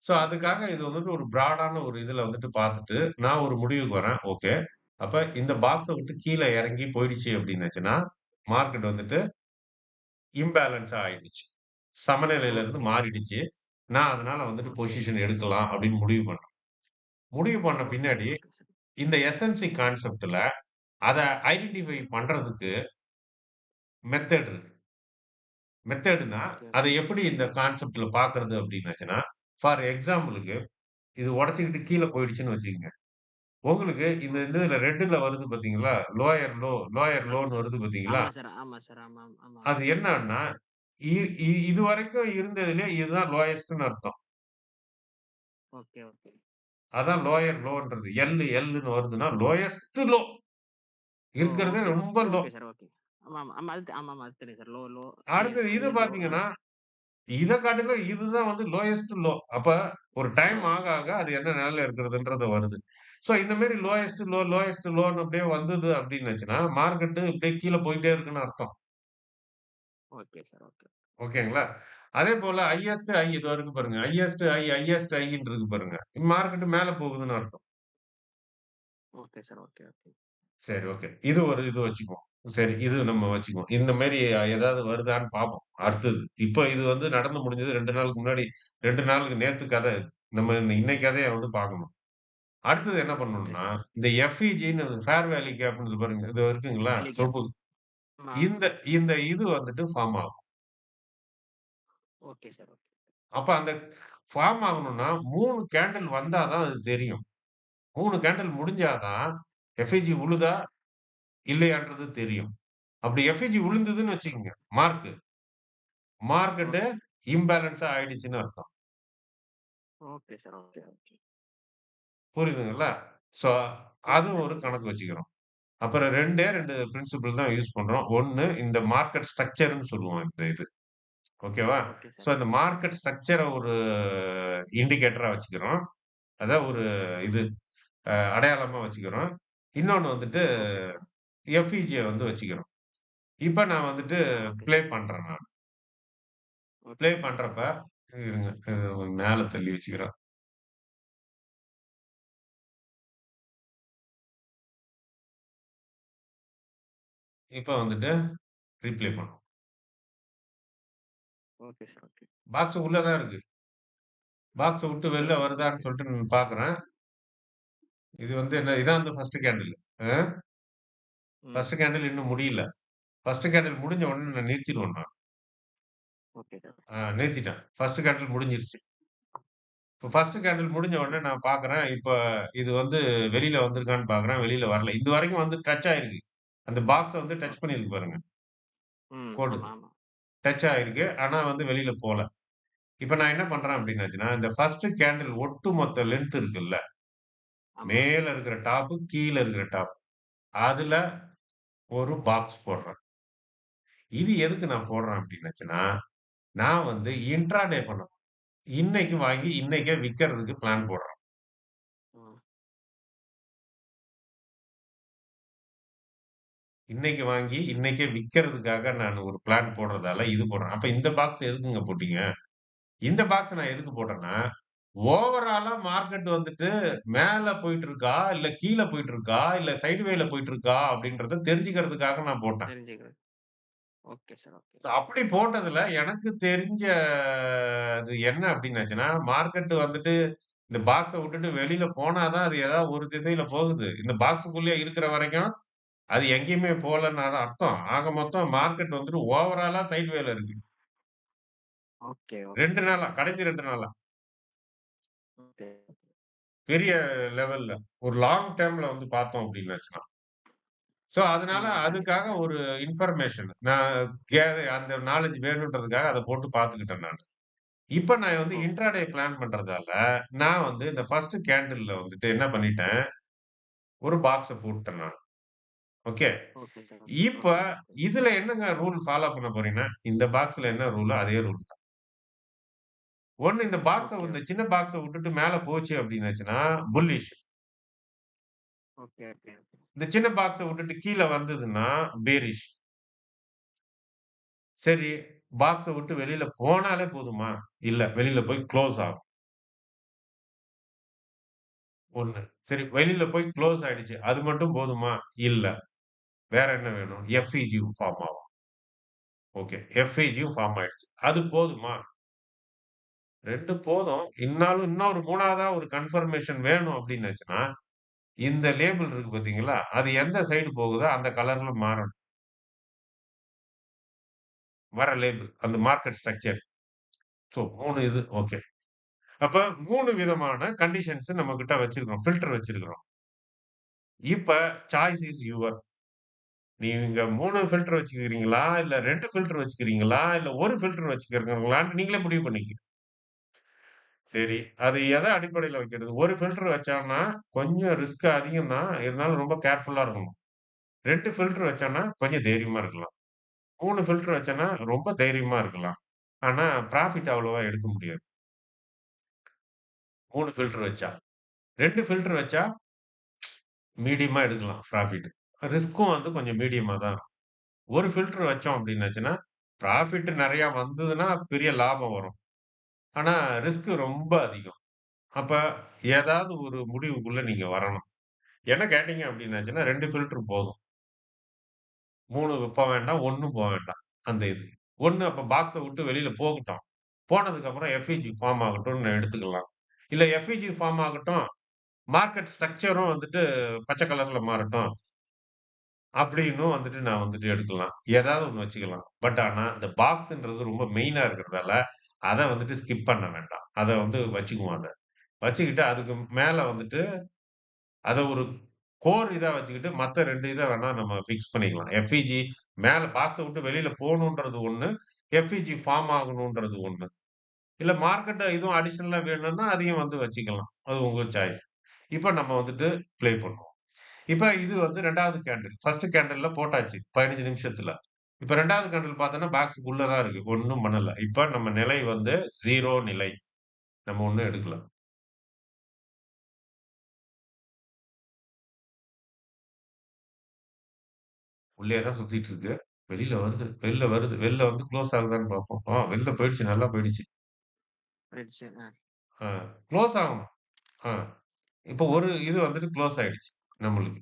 ஸோ ஓகே, அதுக்காக ஓகே, இது ஓகே. வந்துட்டு ஒரு பிராடான ஒரு இதுல வந்துட்டு பார்த்துட்டு, நான் ஒரு முடிவுக்கு வரேன். ஓகே. அப்ப இந்த பாக்ஸ விட்டு கீழ இறங்கி போயிடுச்சு அப்படின்னுச்சுன்னா, மார்க்கெட் வந்துட்டு இம்பேலன்ஸா ஆயிடுச்சு. சமநிலையில இருந்து ஓகே, ஓகே. மாறிடுச்சு. நான் அதனால வந்துட்டு ஓகே. பொசிஷன் எடுக்கலாம் அப்படின்னு முடிவு பண்றேன். முடிவு பண்ண ஓகே பின்னாடி, சார், ஓகே சார். இந்த எஸ்எம்சி கான்செப்ட்ல அத ஐடென்டிஃபை பண்றதுக்கு மெத்தட் இருக்கு. மெத்தட்ன்னா, ஓகே, அத ஓகே. எப்படி இந்த கான்செப்ட்ல பார்க்கறது அப்படின்னாச்சுன்னா, ஃபார் எக்ஸாம்பிள்க்கு இது உடைச்சுக்கிட்டு கீழ போயிடுச்சுன்னு வச்சுக்கங்க. உங்களுக்கு இந்த ஓகே. இதுல ரெட்ல வருது பார்த்தீங்களா? லோயர் ஆமா. லோன்னு வருது பார்த்தீங்களா? ஆமா சார், ஆமா சார். ஆமா, ஆமா. அது என்னன்னா, இ இ இதுவரைக்கும் இருந்ததிலே இதுதான் லோயஸ்ட்ன்னு அர்த்தம். Okay, okay. அதான் லோயர் லோன்றது. எல்லுன்னு வருதுன்னா, லோயஸ்ட் லோ. ஓ! இருக்கிறதுலே ஓகே, ஓகே. ரொம்ப லோ. Okay sir, okay. ஆமாமா. ஆமா. ஆமாமா. அது தெரியும் சார். லோ லோ அடுத்தது ஹையஸ்ட் இது ஹையர் லோ. ஆ. பார்த்தீங்கன்னா, இத காட்டிலும் இதுதான் வந்து லோயஸ்ட் லோ. அப்ப ஒரு லோ. டைம் ஆக அது என்ன நிலையில இருக்கிறதுன்றது வருது. ஸோ இந்த மாரி லோயஸ்ட் லோன்னு அப்படியே வந்தது அப்படின்னுச்சுன்னா, மார்க்கெட் இப்படியே கீழ போயிட்டே இருக்குன்னு அர்த்தம். Okay sir, okay. ஓகேங்களா? அதேபோல ஹையஸ்ட் ஹை இதோ இருக்கு பாருங்க. ஹையஸ்ட் ஹைன்னு இருக்கு பாருங்க. மார்க்கெட் மேல போகுதுன்னு அர்த்தம். Okay sir, okay, okay. சரி, ஓகே. இது ஒரு இது வச்சுக்குவோம். சரி, இது நம்ம வச்சுக்குவோம். இந்த மாரி ஏதாவது வருதான்னு பார்ப்போம். அடுத்தது. இப்ப இது வந்து நடந்து முடிஞ்சது 2 நாளுக்கு முன்னாடி 2 நாளுக்கு நேத்து கதை. நம்ம இன்னைக்கு கதைய வந்து பார்க்கணும். அடுத்தது என்ன ஓகே பண்ணணும்னா, சார். இந்த எஃப்இஜின்னு ஃபேர் வேல்யூ கேப்ன்னு இருக்கு பாருங்க. இது இருக்குங்களா? Value cap. சிவப்பு. ஆமா. இந்த இந்த இது வந்துட்டு ஃபார்ம் ஆகும். Okay sir, okay. அப்ப அந்த ஃபார்ம் ஆகணும்னா 3 கேண்டில் வந்தா தான் அது தெரியும். 3 கேண்டில் முடிஞ்சா தான் எஃப்இஜி உழுதா? இல்லையான்றது தெரியும். அப்படி எஃப்இஜி விழுந்ததுன்னு வச்சுக்கங்க, மார்க்கெட்டு ஓகே. இம்பேலன்ஸா ஆயிடுச்சுன்னு அர்த்தம். Okay sir, okay, okay. புரியுதுங்களா? ஸோ அது புரியுது சார், ஒரு புரியுது கணக்கு சார். வச்சுக்கிறோம். அப்புறம் 2 பிரின்சிபிள் தான் யூஸ் பண்றோம். 1 இந்த மார்க்கெட் ஸ்ட்ரக்சர்ன்னு சொல்லுவோம் இந்த இது. ஓகேவா? Okay so sir. இந்த மார்க்கெட் ஸ்ட்ரக்சர ஒரு இண்டிகேட்டரா வச்சுக்கிறோம். அதான் ஒரு இது அடையாளமா வச்சுக்கிறோம். இன்னொன்னு வந்துட்டு ஓகே சார். எஃப்இஜிய வந்து வச்சுக்கிறோம். இப்ப நான் வந்துட்டு ஓகே ப்ளே சார். பண்றேன் நான். Play okay sir. பண்றப்ப இருங்க. மேல தள்ளி வச்சுக்கிறேன். இப்ப வந்துட்டு ரீப்ளே பண்ணும். Okay sir, okay. பாக்ஸ் உள்ள தான் இருக்கு. பாக்ஸ விட்டு ஓகே, வெளில ஓகே, வருதான்னு ஓகே. சொல்லிட்டு நான் பார்க்குறேன். இது வந்து என்ன இதான் வந்து ஃபர்ஸ்ட் கேண்டில். அ ம். ஃபர்ஸ்ட் கேண்டில் இன்னும் முடியல. ஃபர்ஸ்ட் கேண்டில் முடிஞ்ச உடனே நான் நிறுத்திருவேன் நான். Okay sir. நிறுத்திட்டேன். ஃபர்ஸ்ட் கேண்டில் முடிஞ்சிருச்சு. இப்ப ஃபர்ஸ்ட் கேண்டில் முடிஞ்ச உடனே நான் பார்க்குறேன். இப்ப இது வந்து வெளில வந்திருக்கான்னு பார்க்குறேன். வெளில வரல. இதுவரைக்கும் வந்து டச் ஆயிருக்கு. அந்த பாக்ஸ வந்து டச் ஓகே. பண்ணியிருக்கு பாருங்க. ம். கோடு. ஆமா, ஆமா. டச் ஆயிருக்கு. ஆனா வந்து வெளில போல. இப்ப நான் என்ன பண்றேன் அப்டின்னாச்சுன்னா, இந்த ஃபர்ஸ்ட் கேண்டில் ஒட்டுமொத்த லென்த் இருக்குல்ல. ஆமா. மேல இருக்கிற டாப்பு, கீழ இருக்கிற டாப். அதுல ஒரு பாக்ஸ் போடுறேன். இது எதுக்கு நான் போடுறேன் அப்டின்னாச்சுன்னா, நான் வந்து இன்ட்ராடே பண்ணணும். இன்னைக்கு வாங்கி இன்னைக்கே விக்கிறதுக்கு பிளான் போடுறேன். ம். இன்னைக்கு வாங்கி இன்னைக்கே விக்கிறதுக்காக நான் ஒரு பிளான் போடுறதால இது போடுறேன். அப்ப இந்த பாக்ஸ் எதுக்குங்க போட்டீங்க? இந்த பாக்ஸ் நான் எதுக்கு போட்டேன்னா, ஓவராலா மார்க்கெட் வந்துட்டு மேல போயிட்டு இருக்கா? இல்ல கீழ போயிட்டு இருக்கா? இல்ல சைட்வேல போயிட்டு இருக்கா? அப்டின்றத தெரிஞ்சுக்கிறதுக்காக நான் போட்டேன். தெரிஞ்சுக்கிறேன். Okay sir, okay. அப்படி போட்டதுல எனக்கு தெரிஞ்சது என்ன அப்டின்னாச்சுன்னா, மார்க்கெட் வந்துட்டு இந்த பாக்ஸ விட்டுட்டு வெளில போனா தான் அது ஏதாவது ஒரு திசையில போகுது. இந்த பாக்ஸுக்குள்ளயே இருக்கிற வரைக்கும் அது எங்கேயுமே போலன்னு அர்த்தம். ஆக மொத்தம் மார்க்கெட் வந்துட்டு ஓவராலா சைட்வேல இருக்கு. Okay, 2 okay. நாளா, கடைசி 2 நாளா. ஓகே. பெரிய லெவல்ல. ஒரு லாங் டெர்ம்ல வந்து பார்த்தோம் அப்டின்னாச்சுன்னா. ஸோ அதனால ம். கண்டிப்பா, அதுக்காக ஒரு கண்டிப்பா. இன்ஃபர்மேஷன் நான் அந்த நாலேட்ஜ் வேணுன்றதுக்காக அத போட்டு பார்த்துக்கிட்டேன் நானு. இப்ப நான் வந்து ஓகே இன்ட்ராடே சார். பிளான் பண்றதால, நான் வந்து இந்த ஃபர்ஸ்ட் கேண்டில்ல வந்துட்டு என்ன பண்ணிட்டேன், ஒரு பாக்ஸ போட்டேன் நான். ஓகே. Okay sir. இப்ப ஓகே. இதுல என்னங்க ரூல் ஃபாலோ பண்ண போறீங்கன்னா, இந்த பாக்ஸ்ல என்ன ரூலோ அதே ரூல் தான். ஒண்ணு இந்த பாக்ஸ ஓகே, இந்த ஓகே. சின்ன பாக்ஸ விட்டுட்டு மேல போச்சு அப்டின்னுச்சுன்னா, புல்லிஷ். Okay, okay. இந்த சின்ன பாக்ஸ விட்டுட்டு கீழ வந்ததுன்னா, பேரிஷ். சரி, பாக்ஸ விட்டு வெளியில போனாலே போதுமா? இல்ல. வெளியில போய் குளோஸ் ஆகும். 1. சரி, வெளியில போய் குளோஸ் ஆயிடுச்சு. அது மட்டும் போதுமா? இல்ல. வேற என்ன வேணும்? எஃப்இஜி ஃபார்ம் ஆகும். ஓகே. எஃப்இஜியும் ஃபார்ம் ஆயிடுச்சு. அது போதுமா? 2 போதும். இன்னொரு 3வதா ஒரு கன்ஃபர்மேஷன் வேணும் அப்டின்னுச்சுன்னா, இந்த லேபிள் இருக்கு பார்த்தீங்களா? அது எந்த சைடு போகுதோ அந்த கலர்ல மாறணும். வர லேபிள். அந்த மார்க்கெட் ஸ்ட்ரக்சர். ஸோ 3 இது. ஓகே. அப்ப 3 விதமான கண்டிஷன்ஸ் நம்மகிட்ட வச்சிருக்கிறோம். ஃபில்டர் வச்சிருக்கிறோம். இப்ப சாய்ஸ் இஸ் யுவர். நீங்க 3 ஃபில்டர் வச்சுக்கிறீங்களா? இல்ல 2 ஃபில்டர் வச்சுக்கிறீங்களா? இல்ல 1 ஃபில்டர் வச்சுக்கிறீங்களான்னு நீங்களே முடிவு பண்ணிக்கங்க. சரி. அது எத அடிப்படையில வைக்கிறது? 1 ஃபில்டர் வச்சோம்னா, கொஞ்சம் ரிஸ்க் அதிகம் தான். இருந்தாலும் ரொம்ப கேர்ஃபுல்லா இருக்கணும். 2 ஃபில்டர் வச்சோம்னா, கொஞ்சம் தைரியமா இருக்கலாம். 3 ஃபில்டர் வச்சோம்னா, ரொம்ப தைரியமா இருக்கலாம். ஆனா, ப்ராஃபிட் அவ்வளவா எடுக்க முடியாது. 3 ஃபில்டர் வச்சா. 2 ஃபில்டர் வச்சா, மீடியமா எடுக்கலாம் ப்ராஃபிட். ரிஸ்க்கும் வந்து கொஞ்சம் மீடியமா தான் இருக்கும். 1 ஃபில்டர் வச்சோம் அப்டின்னாச்சுன்னா, ப்ராஃபிட் நெறையா வந்ததுன்னா, பெரிய லாபம் வரும். ஆனா, ரிஸ்க் ரொம்ப அதிகம். அப்ப ஏதாவது ஒரு முடிவுக்குள்ள நீங்க வரணும். என்ன கேட்டீங்க அப்டின்னாச்சுன்னா, 2 ஃபில்டர் போதும். 3 போ வேண்டாம், 1 போ வேண்டாம். அந்த இது. 1 அப்ப பாக்ஸ விட்டு வெளியில போகட்டும். போனதுக்கப்புறம் எஃப்இஜி ஃபார்ம் ஆகட்டும்னு எடுத்துக்கலாம். இல்ல எஃப்இஜி ஃபார்ம் ஆகட்டும், மார்க்கெட் ஸ்ட்ரக்சரும் வந்துட்டு பச்சை கலர்ல மாறட்டும். அப்டின்னும் வந்துட்டு நான் வந்துட்டு எடுக்கலாம். ஏதாவது ஒண்ணு வச்சுக்கலாம். பட் ஆனா, இந்த பாக்ஸ்ன்றது ரொம்ப மெயினா இருக்கிறதால, அத வந்துட்டு ஸ்கிப் பண்ண வேண்டாம். அத வந்து வச்சுக்குவோம் அத. வச்சுக்கிட்டு அதுக்கு மேல வந்துட்டு அத ஒரு கோர் இதா வச்சுக்கிட்டு, மத்த 2 இத வேணா நம்ம ஃபிக்ஸ் பண்ணிக்கலாம். எஃப்இஜி மேல பாக்ஸ விட்டு வெளியில போணுன்றது ஒண்ணு. எஃப்இஜி ஃபார்ம் ஆகணுன்றது ஒண்ணு. இல்ல மார்க்கெட் இதுவும் அடிஷனலா வேணும்னா, அதையும் வந்து வச்சுக்கலாம். அது உங்க சாய்ஸ். இப்ப நம்ம வந்துட்டு ப்ளே பண்ணுவோம். இப்ப இது வந்து 2வது கேண்டில். 1 கேண்டில்ல போட்டாச்சு. 15 நிமிஷத்துல. இப்ப 2வது கேண்டில் பார்த்தோம்னா, பாக்ஸ்க்குள்ள தான் இருக்கு. ஒண்ணும் பண்ணல. இப்ப நம்ம நிலை வந்து 0 நிலை. நம்ம ஒண்ணும் எடுக்கல. உள்ளயே தான் சுத்திட்டு இருக்கு. வெளில வருது, வெளில வருது. வெளில வந்து குளோஸ் ஆகுதான்னு பார்ப்போம். வெளில போயிடுச்சு. நல்லா போயிடுச்சு. ஆயிடுச்சு. ஆ குளோஸ் ஆகணும். ஆ இப்போ ஒரு இது வந்துட்டு குளோஸ் ஆயிடுச்சு. நம்மளுக்கு.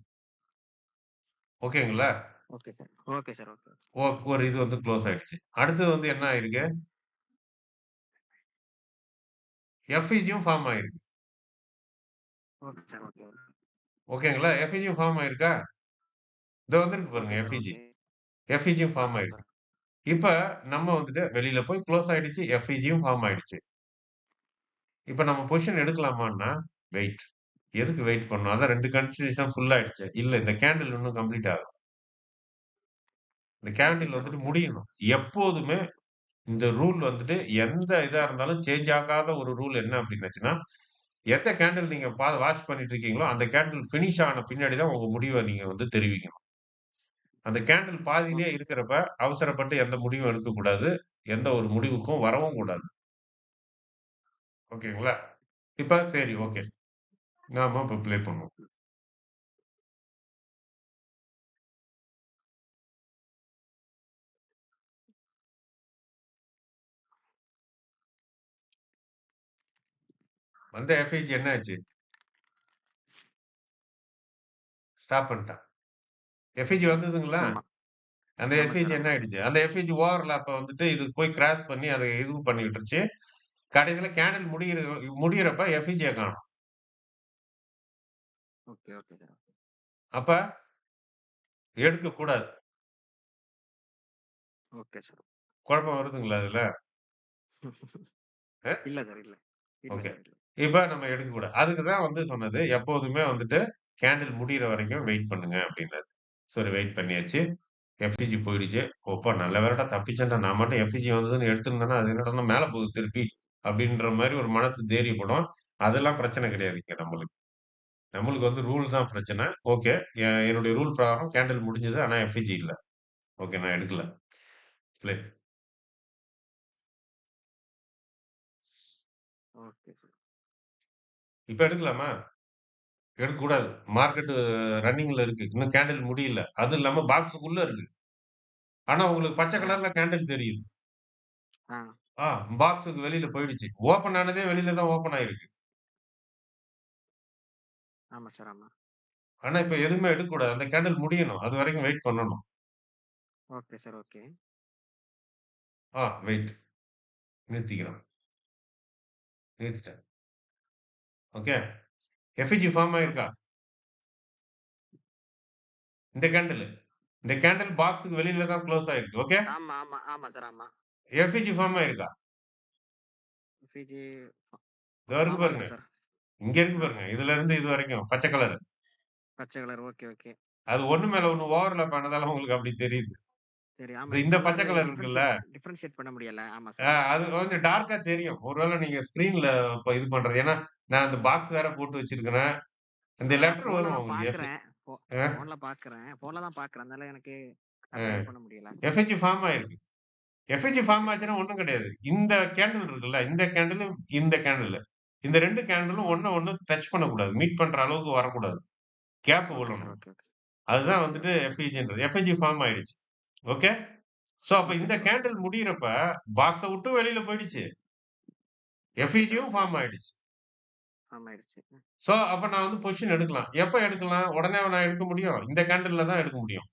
ஓகேங்களா? Okay sir. Okay sir. Okay. ஒரு இது வந்து குளோஸ் ஆயிடுச்சு. அடுத்தது வந்து என்ன ஆயிருக்கு? எஃப்இஜியும் ஃபார்ம் ஆயிருக்கு. Okay sir. ஓகே. ஓகேங்களா? எஃப்இஜியும் ஃபார்ம் ஆயிருக்கா? இதோ வந்திருக்கு பாருங்க ஓகே சார். எஃப்இஜி. ஓகே. எஃப்இஜியும் ஃபார்ம் ஆமா ஆயிருக்கு. சார். இப்ப நம்ம வந்துட்டு வெளியில போய் குளோஸ் ஆயிடுச்சு. எஃப்இஜியும் ஃபார்ம் ஆயிடுச்சு. இப்ப நம்ம பொசிஷன் எடுக்கலாமான்னா, வெயிட். எதுக்கு வெயிட் பண்ணணும்? அதான் 2 கன்டினியூஷனா ஃபுல் ஆயிடுச்சே. இல்ல இந்த கேண்டில் இன்னும் கம்ப்ளீட் ஆகல. இந்த ஓகே கேண்டில் சார். வந்துட்டு ஓகே, ஓகே. முடியணும். எப்போதுமே இந்த ரூல் வந்துட்டு எந்த இதா இருந்தாலும் சேஞ்ச் ஆகாத ஒரு ரூல் என்ன அப்டின்னுச்சுன்னா, எந்த கேண்டில் நீங்க வாட்ச் பண்ணிட்டு இருக்கீங்களோ, அந்த கேண்டில் பினிஷ் ஆன பின்னாடி தான் உங்க முடிவ நீங்க வந்து தெரிவிக்கணும். அந்த கேண்டில் பாதியிலேயே ஓகே. இருக்கிறப்ப, அவசரப்பட்டு எந்த முடிவும் எடுக்கக்கூடாது. எந்த ஒரு முடிவுக்கும் வரவும் கூடாது. ஓகேங்களா? இப்ப சரி ஓகே. நாம இப்ப ப்ளே பண்ணுவோம். வந்த எஃப்ஐஜி என்ன ஆச்சு? ஸ்டாப் பண்ணிட்டான். எஃப்ஐஜி வந்ததுங்களா? ஆமா. அந்த ஆமா எஃப்ஐஜி சார். என்ன ஆமா. ஆயிடுச்சு? அந்த எஃப்ஐஜி ஓவர்லேப்ப வந்துட்டு இது போய் கிராஸ் பண்ணி அத இது பண்ணி விட்டுருச்சு. கடைசியில கேண்டில் முடியிறப்ப எஃப்இஜிய காணோம். Okay, okay sir. அப்ப எடுக்கக்கூடாது. Okay sir. குழப்பம் வருதுங்களா இதுல? அ இல்ல சார். இல்ல. இல்ல ஓகே. சார். இல்ல. இப்ப நம்ம எடுக்கக்கூடாது. அதுக்கு தான் வந்து சொன்னது, எப்போதுமே வந்துட்டு கேண்டில் முடியிற வரைக்கும் வெயிட் பண்ணுங்க அப்டின்னது. சரி வெயிட் பண்ணியாச்சு. எஃப்இஜி போயிடுச்சு. அப்பா நல்ல வேளைடா தப்பிச்சேன்டா. நான் மட்டும் எஃப்இஜி வந்ததுன்னு எடுத்திருந்தேன்னா, அது என்னடான்னா மேல போகுது திருப்பி. அப்டின்ற மாரி ஒரு மனசு தைரியப்படும். அதெல்லாம் பிரச்சனை கிடையாது இங்க நம்மளுக்கு. நம்மளுக்கு வந்து ரூல் தான் பிரச்சனை. ஓகே. என்னுடைய ரூல் பிரகாரம் கேண்டில் முடிஞ்சது. ஆனா எஃப்இஜி இல்ல. ஓகே. நான் எடுக்கல. ப்ளே. Okay sir. இப்ப எடுக்கலாமா? எடுக்கக்கூடாது. மார்க்கெட் ரன்னிங்ல இருக்கு. இன்னும் கேண்டில் முடியல. அதுவும் இல்லாம பாக்ஸுக்குள்ள இருக்கு. ஆனா உங்களுக்கு பச்சை ஆ, கலர்ல கேண்டில் தெரியுது. ஆ. ஆ பாக்ஸுக்கு வெளியில போயிடுச்சு. ஓப்பன் ஆனதே வெளியில தான் ஓப்பன் ஆயிருக்கு. ஆமா சார், ஆமா. ஆனா இப்ப எதுவுமே எடுக்கக்கூடாது. அந்த கேண்டில் முடியணும். அதுவரைக்கும் வெயிட் பண்ணணும். Okay sir, okay. வெயிட். நிறுத்திக்கிறேன். நிறுத்திட்டேன். ஓகே. FEG form okay. ஆயிருக்கா? இந்த கேண்டிலு. இந்த கேண்டில் பாக்ஸுக்கு வெளியில தான் குளோஸ் ஆயிருக்கு. ஓகே. ஆமா, ஆமா, ஆமா சார், ஆமா. எஃப்இஜி ஃபார்ம் ஆயிருக்கா? ஃபிஜி இதோ இருக்கு ஃபார்ம் பாருங்க. ஆயிருக்கு சார். இங்க இருக்கு ஆ, பாருங்க. இதுல இருந்து இது வரைக்கும் பச்சை கலரு. பச்சை கலர். Okay, okay. அது ஒண்ணு மேல ஒண்ணு ஓவர்லேப் ஆனதால உங்களுக்கு அப்படி தெரியுது. சரி, ஆமா. இந்த என்னால பச்சை அது கலர் இருக்குல்ல, டிஃபரன்ஷியேட் பண்ண முடியல. ஆமா சார். அது கொஞ்சம் டார்க்கா தெரியும். ஒருவேள நீங்க ஸ்கிரீன்ல இப்ப இது பண்றது. ஏன்னா, நான் அந்த பாக்ஸ் வேற போட்டு வச்சிருக்கிறேன். இந்த நான் லெட்டர் ஃபோன்ல வரும் தான் உங்களுக்கு பார்க்குறேன். அ, ஃபோன்ல பார்க்குறேன். ஃபோன்ல தான் பார்க்குறேன். அதனால எனக்கு அ கரெக்ட்டா இது பண்ண முடியல. எஃப்ஹெச் ஃபார்ம் ஆயிருக்கு. எஃப்ஹெச் ஃபார்ம் ஓகே சார், ஆச்சுன்னா ஓகே. ஒண்ணும் கிடையாது. இந்த கேண்டில் இருக்குல்ல, இந்த கேண்டிலும், இந்த கேண்டிலு. இந்த 2 கேண்டிலும் ஓகே. ஒண்ண ஒண்ணு டச் பண்ணக்கூடாது. மீட் பண்ற அளவுக்கு வரக்கூடாது. கேப் ஓகே சார், விழணும். Okay, okay. அதுதான் ஓகே, வந்துட்டு ஓகே. எஃப்இஜின்றது. எஃப்இஜி ஃபார்ம் ஆயிடுச்சு. ஓகே. சோ, அப்ப ஓகே இந்த சார், ஓகே. கேண்டில் முடியறப்ப, பாக்ஸ விட்டு வெளியில போயிடுச்சு. ஓகே சார், எஃப்இஜியும் ஓகே, ஃபார்ம் ஓகே. ஆயிடுச்சு. ஃபார்ம் ஆயிடுச்சு. சோ, அப்ப நான் வந்து பொசிஷன் எடுக்கலாம். எப்ப எடுக்கலாம்? உடனே நான் எடுக்க முடியும். இந்த கேண்டில்ல தான் எடுக்க முடியும்.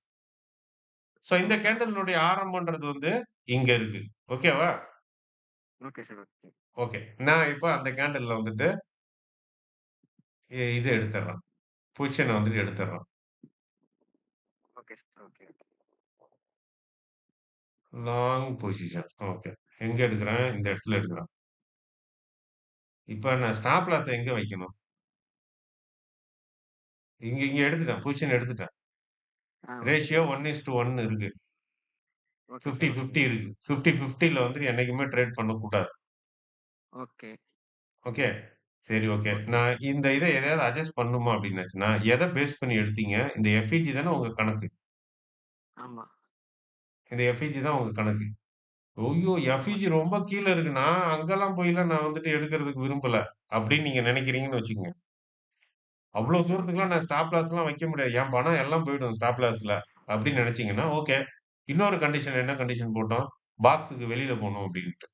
சோ, இந்த ஆமா சார், ஆமா. கேண்டில்னுடைய ஆரம்பம்ன்றது வந்து இங்க இருக்கு. ஓகேவா? Okay sir, okay. ஓகே. நான் இப்ப அந்த கேண்டில்ல வந்துட்டு இது எடுத்துர்றேன். பொசிஷன வந்துட்டு எடுத்துர்றேன். Okay sir, okay, okay. Long position. Okay. எங்க எடுக்குறேன்? இந்த இடத்துல எடுக்குறேன். இப்ப நான் ஸ்டாப் லாஸ எங்க வைக்கணும்? இங்க இங்க எடுத்துட்டேன். பொசிஷன் எடுத்துட்டேன். Okay ratio sir. 1:1 இருக்கு. Okay 50, sir, okay. 50 இருக்கு. 50, 50ல வந்து என்னைக்குமே ட்ரேட் பண்ணக்கூடாது. ஓகே. ஓகே. சரி, ஓகே. ஓகே. நான் இந்த இத எதையாவது அட்ஜஸ்ட் பண்ணணுமா அப்டின்னாச்சுன்னா, எத பேஸ் பண்ணி எடுத்தீங்க? இந்த எஃப்இஜி தானே உங்க கணக்கு. ஆமா. இந்த எஃப்இஜி தான் உங்க கணக்கு. ஐயோ! ஆமா எஃப்இஜி சார். ரொம்ப கீழ இருக்கு. நான் அங்கலாம் போய்லாம் நான் வந்துட்டு எடுக்கறதுக்கு விரும்பல. அப்டின்னு நீங்க நெனைக்கிறீங்கன்னு வச்சுக்கங்க. அவ்ளோ ஓகே சார், ஓகே. தூரத்துக்குலாம் நான் ஸ்டாப் லாஸ்லாம் வைக்க முடியாது. என் பணம் எல்லாம் போயிடும் ஸ்டாப் லாஸ்ல. அப்டின்னு நெனைச்சீங்கன்னா, ஓகே. இன்னொரு கண்டிஷன் என்ன கண்டிஷன் போட்டோம்? பாக்ஸுக்கு வெளில போணும் அப்டின்ட்டு.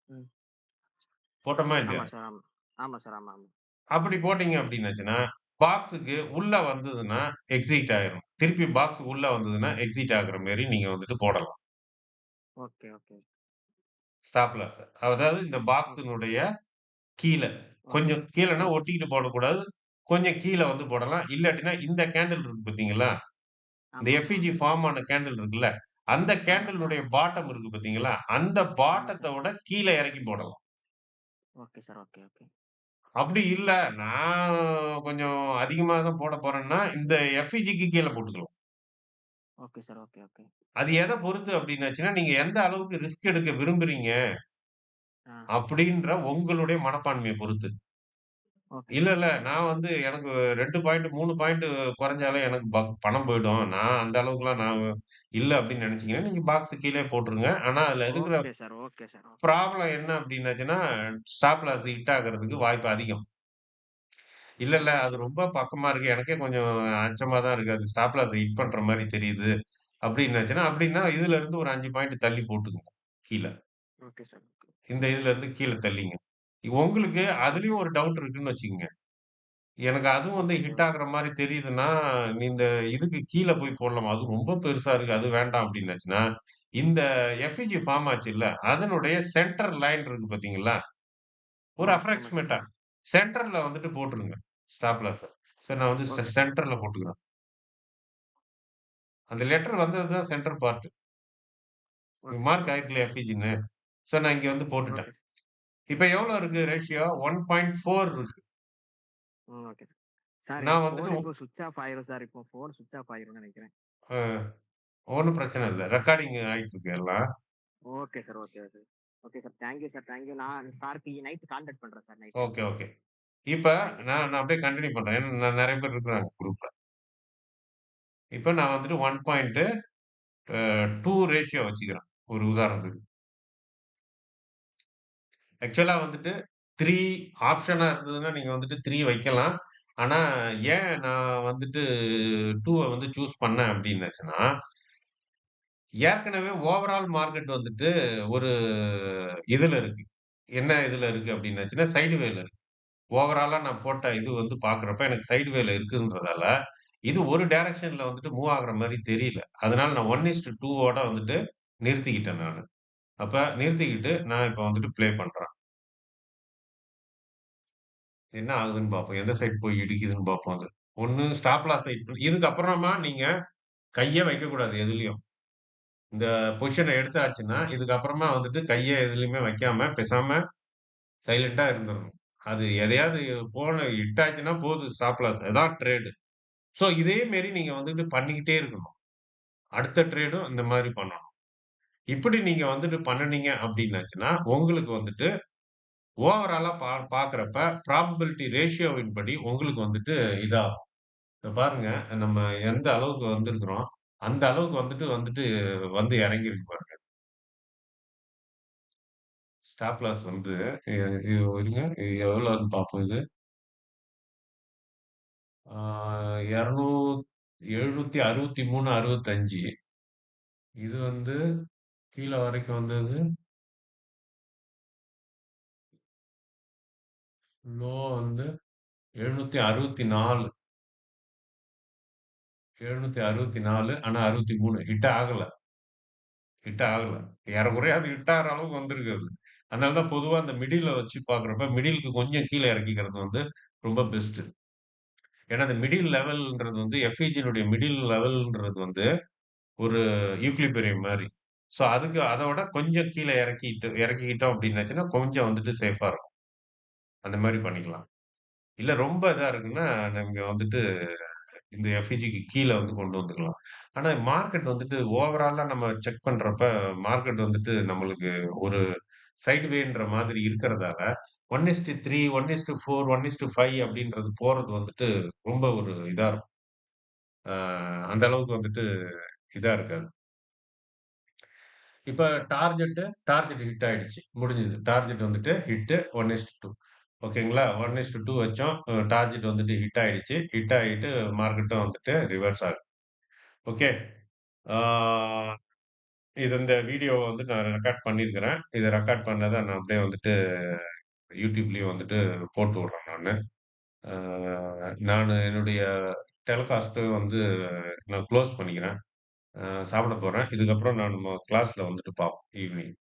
ம். போட்டோமா இல்லையா? ஆமா சார், ஆமா. ஆமா சார், ஆமா, ஆமா. அப்படி போட்டீங்க அப்படின்னாச்சுன்னா, பாக்ஸுக்கு உள்ள வந்ததுன்னா, எக்ஸிட் ஆயிரும். திருப்பி பாக்ஸ் உள்ள வந்ததுன்னா, எக்ஸிட் ஆகுற மாரி நீங்க வந்துட்டு போடலாம். Okay, okay. ஸ்டாப் லாஸ. அதாவது இந்த ஓகே. பாக்ஸினுடைய கீழ. ஓகே. கொஞ்சம் கீழன்னா ஓகே. ஒட்டிக்கிட்டு போடக்கூடாது. கொஞ்சம் கீழ வந்து போடலாம். இல்லாட்டினா இந்த கேண்டில் இருக்கு பார்த்தீங்களா? இந்த ஆமா, ஆமா. எஃப்இஜி ஃபார்ம் ஆன கேண்டில் இருக்குல்ல, அந்த ஆமா சார். கேண்டிலுடைய பாட்டம் இருக்கு பார்த்தீங்களா? அந்த ஆமா பாட்டத்த சார். விட கீழ இறக்கி போடலாம். Okay sir, okay, okay. அப்படி இல்ல, நான் கொஞ்சம் அதிகமா தான் போடப் போறேன்னா, இந்த எஃப்இஜிக்கு கீழ போட்டுக்கலாம். Okay sir, okay, okay. அது எத பொறுத்து அப்டின்னாச்சுன்னா, நீங்க எந்த அளவுக்கு ரிஸ்க் எடுக்க விரும்புறீங்க ஆ. அப்டின்ற உங்களுடைய மனப்பான்மைய பொறுத்து. ஓகே இல்ல, சார், இல்ல ஓகே. நான் வந்து எனக்கு 2 பாயிண்ட் 3 பாயிண்ட் குறைஞ்சாலே எனக்கு பணம் போயிடும். நான் அந்த அளவுக்குலாம் நான் இல்ல அப்டின்னு நெனச்சீங்கன்னா, நீங்க பாக்ஸ் கீழயே போட்டுருங்க. ஆனா அதுல இருக்கிற okay sir, okay sir, okay. Problem என்ன அப்டின்னாச்சுன்னா, ஸ்டாப் லாஸ் ஹிட் ஆகுறதுக்கு வாய்ப்பு அதிகம். இல்ல, இல்ல ஓகே அது சார், ரொம்ப ஓகே. பக்கமா இருக்கு. எனக்கே கொஞ்சம் அச்சமா தான் இருக்கு. அது ஸ்டாப் லாஸ ஹிட் பண்ற மாரி தெரியுது. அப்டின்னாச்சுன்னா, அப்டின்னா இதுல இருந்து ஒரு 5 பாயிண்ட் தள்ளி போட்டுக்கங்க. கீழ. Okay sir, okay. இந்த இதுல இருந்து கீழ தள்ளிங்க. உங்களுக்கு ஓகே. அதுலயும் ஒரு டவுட் இருக்குன்னு வச்சுக்கங்க. எனக்கு அதுவும் வந்து ஓகே சார், ஹிட் ஓகே. ஆகுற மாரி தெரியுதுன்னா, நீ இந்த இதுக்கு கீழ போய் போடலாமா? அது ரொம்ப பெருசா இருக்கு. அது வேண்டாம் அப்டின்னாச்சுன்னா, இந்த எஃப்இஜி ஃபார்ம் ஆச்சுல்ல, அதனுடைய சென்டர் லைன் இருக்கு பார்த்தீங்களா? ஒரு ஆமா சார். அப்ராக்ஸிமேட்டா சென்டர்ல வந்துட்டு போட்டுருங்க. ஸ்டாப் லாஸ. சரி நான் வந்து ஓகே சார், ஓகே. சென்டர்ல போட்டுக்கிறேன். அந்த லெட்டர் வந்தது தான் centre part. Okay sir, mark okay. ஆயிருக்குல்ல எஃப்இஜின்னு. சோ நான் இங்க வந்து போட்டுட்டேன். ஓகே. இப்ப எவ்வளோ ஓகே இருக்கு சார். ரேஷியோ? 1.4 இருக்கு. Okay sir. சார் நான் என் வந்துட்டு ஃபோன் இப்போ ஸ்விட்ச் ஆஃப் ஆயிரும் சார். இப்போ ஃபோன் ஸ்விட்ச் ஆஃப் ஆயிரும்னு நெனைக்கிறேன். அ ஒண்ணும் பிரச்சனை இல்ல. ரெக்கார்டிங் ஆயிட்டு இருக்கு எல்லாம். Okay sir, okay, okay. Okay sir. Thank you sir. Thank you. நான் சாருக்கு நைட் கான்டாக்ட் பண்றேன் சார் நைட்டு. Okay, okay. இப்ப நான் அப்படியே கன்டின்யூ பண்றேன். ஏன்னா நெறைய பேர் இருக்கிறாங்க குரூப்ல. இப்ப நான் வந்துட்டு 1.2 ரேஷியோ வச்சுக்கிறேன். ஒரு உதாரணத்துக்கு. ஆக்சுவலா வந்துட்டு 3 ஆப்ஷனா இருந்ததுன்னா, நீங்க வந்துட்டு 3 வைக்கலாம். ஆனா, ஏன் நான் வந்துட்டு 2வ வந்து சூஸ் பண்ணேன் அப்டின்னுச்சுன்னா, ஏற்கனவே ஓவரால் மார்க்கெட் வந்துட்டு ஒரு இதுல இருக்கு. என்ன இதுல இருக்கு அப்டின்னாச்சுன்னா, சைடு வேல இருக்கு. ஓவராலா நான் போட்ட இது வந்து பார்க்குறப்ப எனக்கு சைடு வேல இருக்குன்றதால, இது ஒரு டைரக்ஷன்ல வந்துட்டு மூவ் ஆகுற மாரி தெரியல. அதனால நான் 1:2 ஓட வந்துட்டு நிறுத்திக்கிட்டேன் நானு. அப்ப நிறுத்திக்கிட்டு நான் இப்ப வந்துட்டு ப்ளே பண்றேன். என்ன ஆகுதுன்னு பார்ப்போம். எந்த சைடு போய் இடிக்குதுன்னு பார்ப்போம் அது. ஒண்ணு ஸ்டாப் லாஸ் செட் பண்ணி இதுக்கு அப்புறமா நீங்க கையே வைக்கக்கூடாது எதுலயும். இந்த பொசிஷன எடுத்தாச்சுன்னா, இதுக்கப்புறமா வந்துட்டு கைய எதுலயுமே வைக்காம, பேசாம சைலன்ட்டா இருந்துறணும். அது எதையாவது இட்டாச்சுன்னா போதும் ஸ்டாப் லாஸ். அதான் ட்ரேடு. ஸோ இதே மாரி நீங்க வந்துட்டு பண்ணிக்கிட்டே இருக்கணும். அடுத்த ட்ரேடும் இந்த மாரி பண்ணணும். இப்படி நீங்க வந்துட்டு பண்ணுனீங்க அப்படின்னாச்சுன்னா, உங்களுக்கு வந்துட்டு ஓவராலா பார்க்கிறப்ப ப்ராபபிலிட்டி ரேஷியோவின் படி உங்களுக்கு வந்துட்டு இதாகும். இப்ப பாருங்க, நம்ம எந்த அளவுக்கு வந்திருக்கிறோம், அந்த அளவுக்கு வந்துட்டு வந்துட்டு வந்து இறங்கியிருக்கு பாருங்க. ஸ்டாப் லாஸ் வந்து எ இது இருங்க. இது எவ்வளோன்னு பார்ப்போம் இது. ஆ 200 763, 65 இது வந்து கீழ வரைக்கும் வந்தது. லோ வந்து 764 764 ஆனா 63 ஹிட் ஆகல. ஏறக்குறைய அது ஹிட் ஆகுற அளவுக்கு வந்திருக்கு அது. அதனால தான் பொதுவா அந்த மிடில்ல வச்சு பார்க்குறப்ப, மிடிலுக்கு கொஞ்சம் கீழ இறக்கிக்கிறது வந்து ரொம்ப பெஸ்ட்டு. ஏன்னா, அந்த மிடில் லெவல்ன்றது வந்து எஃப்இஜியினுடைய மிடில் லெவல்ன்றது வந்து ஒரு ஈக்விலிபிரியம் மாரி. ஸோ, அதுக்கு அதோட கொஞ்சம் கீழ இறக்கிக்கிட்டோம் அப்டின்னாச்சுன்னா, கொஞ்சம் வந்துட்டு சேஃபா இருக்கும். அந்த மாரி பண்ணிக்கலாம். இல்ல ரொம்ப இதா இருக்குன்னா, நீங்க வந்துட்டு இந்த எஃப்இஜிக்கு கீழ வந்து கொண்டு வந்துக்கலாம். ஆனா மார்க்கெட் வந்துட்டு ஓவராலா நம்ம செக் பண்றப்ப, மார்க்கெட் வந்துட்டு நம்மளுக்கு ஒரு சைட்வேன்ற மாதிரி இருக்கிறதால, 1:3, 1:4, 1:5 அப்படின்றது போறது வந்துட்டு ரொம்ப ஒரு இதா இருக்கும். அ அந்த அளவுக்கு வந்துட்டு இதா இருக்காது. இப்ப டார்கெட் ஹிட் ஆயிடுச்சு. முடிஞ்சது. டார்கெட் வந்துட்டு ஹிட் 1:2 ஓகேங்களா? 1:2 வச்சோம். டார்கெட் வந்துட்டு ஹிட் ஆயிடுச்சு. ஹிட் ஆயிட்டு மார்க்கெட்டும் வந்துட்டு ரிவர்ஸ் ஆகுது. ஓகே. ஆ இது இந்த வீடியோவ வந்து நான் ரெக்கார்ட் பண்ணியிருக்கிறேன். இத ரெக்கார்ட் பண்ணத நான் அப்படியே வந்துட்டு YouTubeலயும் வந்துட்டு போட்டு விடுறேன் நானு. ஆ நானு என்னுடைய டெலிகாஸ்ட்டு வந்து நான் குளோஸ் பண்ணிக்கிறேன். சாப்பிட போறேன். இதுக்கப்புறம் நான் நம்ம கிளாஸ்ல வந்துட்டு பார்ப்போம் ஈவினிங்.